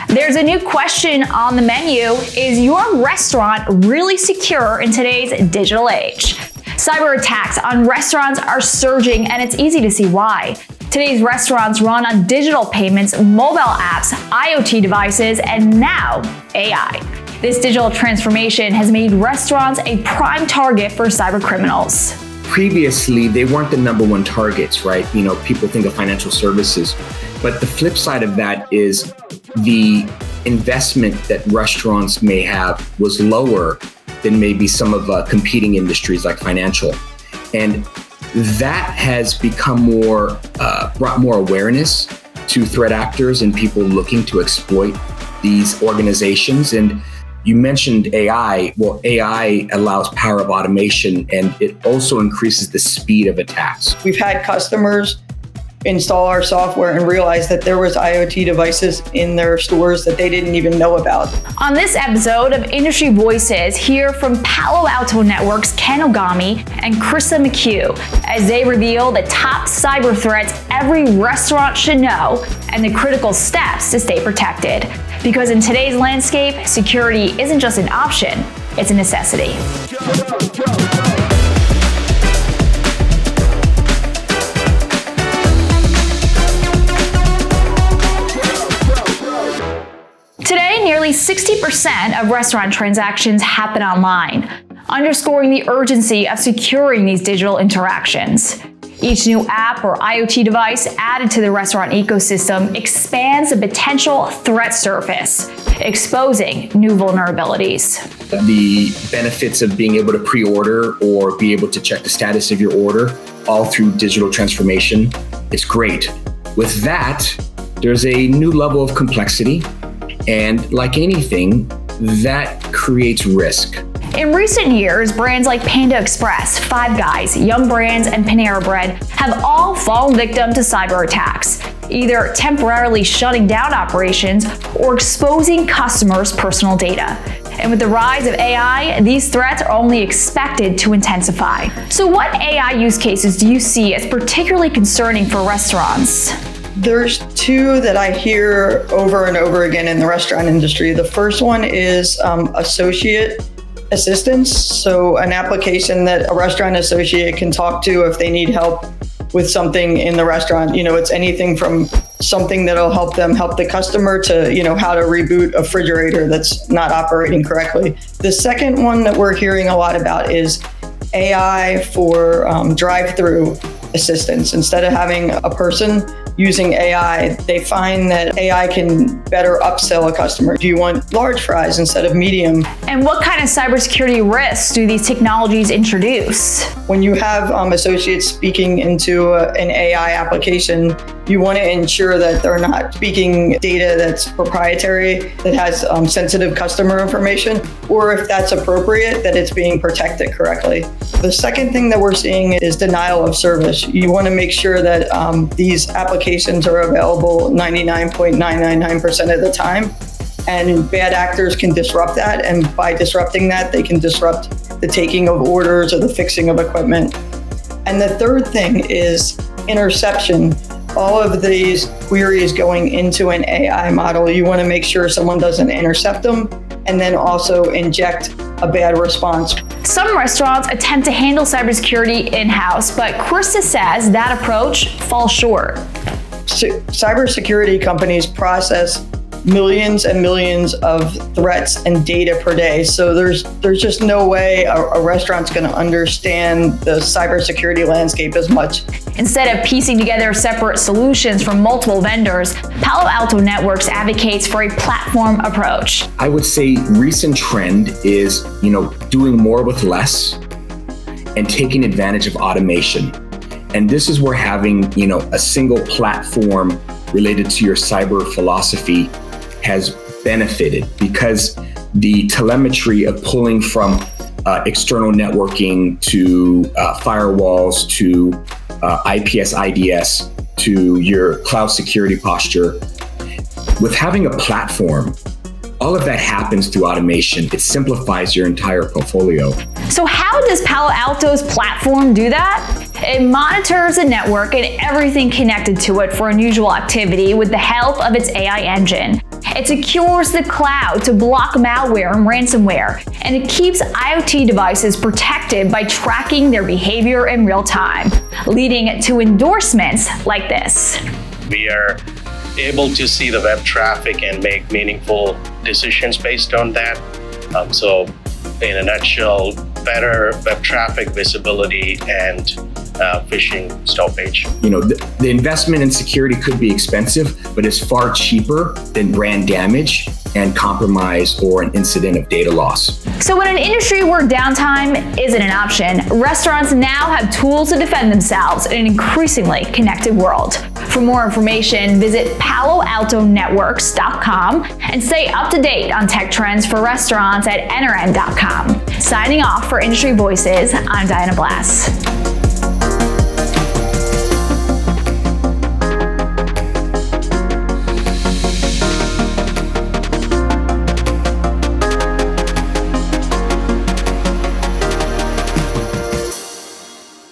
There's a new question on the menu. Is your restaurant really secure in today's digital age? Cyber attacks on restaurants are surging, and it's easy to see why. Today's restaurants run on digital payments, mobile apps, IoT devices, and now AI. This digital transformation has made restaurants a prime target for cyber criminals. Previously, they weren't the number one targets, right? People think of financial services, but the flip side of that is the investment that restaurants may have was lower than maybe some of competing industries like financial. And that has become brought more awareness to threat actors and people looking to exploit these organizations. And you mentioned AI. Well, AI allows power of automation, and it also increases the speed of attacks. We've had customers install our software and realize that there was IoT devices in their stores that they didn't even know about. On this episode of Industry Voices, hear from Palo Alto Networks' Ken Ogami and Krista McHugh as they reveal the top cyber threats every restaurant should know and the critical steps to stay protected. Because in today's landscape, security isn't just an option, it's a necessity. Today, nearly 60% of restaurant transactions happen online, underscoring the urgency of securing these digital interactions. Each new app or IoT device added to the restaurant ecosystem expands the potential threat surface, exposing new vulnerabilities. The benefits of being able to pre-order or be able to check the status of your order all through digital transformation, it's great. With that, there's a new level of complexity. And like anything, that creates risk. In recent years, brands like Panda Express, Five Guys, Yum Brands, and Panera Bread have all fallen victim to cyber attacks, either temporarily shutting down operations or exposing customers' personal data. And with the rise of AI, these threats are only expected to intensify. So what AI use cases do you see as particularly concerning for restaurants? There's two that I hear over and over again in the restaurant industry. The first one is associate assistance. So an application that a restaurant associate can talk to if they need help with something in the restaurant. It's anything from something that'll help them help the customer to, how to reboot a refrigerator that's not operating correctly. The second one that we're hearing a lot about is AI for drive-through assistance. Instead of having a person using AI, they find that AI can better upsell a customer. Do you want large fries instead of medium? And what kind of cybersecurity risks do these technologies introduce? When you have associates speaking into an AI application, you want to ensure that they're not speaking data that's proprietary, that has sensitive customer information, or if that's appropriate, that it's being protected correctly. The second thing that we're seeing is denial of service. You want to make sure that these applications are available 99.999% of the time, and bad actors can disrupt that. And by disrupting that, they can disrupt the taking of orders or the fixing of equipment. And the third thing is interception. All of these queries going into an AI model, you want to make sure someone doesn't intercept them and then also inject a bad response. Some restaurants attempt to handle cybersecurity in-house, but Krista says that approach falls short. Cybersecurity companies process millions and millions of threats and data per day. So there's just no way a restaurant's going to understand the cybersecurity landscape as much. Instead of piecing together separate solutions from multiple vendors, Palo Alto Networks advocates for a platform approach. I would say recent trend is, doing more with less and taking advantage of automation. And this is where having, a single platform related to your cyber philosophy has benefited, because the telemetry of pulling from external networking to firewalls to IPS, IDS to your cloud security posture, with having a platform, all of that happens through automation. It simplifies your entire portfolio. So how does Palo Alto's platform do that? It monitors the network and everything connected to it for unusual activity with the help of its AI engine. It secures the cloud to block malware and ransomware, and it keeps IoT devices protected by tracking their behavior in real time, leading to endorsements like this. We are able to see the web traffic and make meaningful decisions based on that. So in a nutshell, better web traffic visibility and phishing stoppage. The investment in security could be expensive, but it's far cheaper than brand damage and compromise or an incident of data loss. So in an industry where downtime isn't an option, restaurants now have tools to defend themselves in an increasingly connected world. For more information, visit paloaltonetworks.com and stay up to date on tech trends for restaurants at nrn.com. Signing off for Industry Voices, I'm Diana Blass.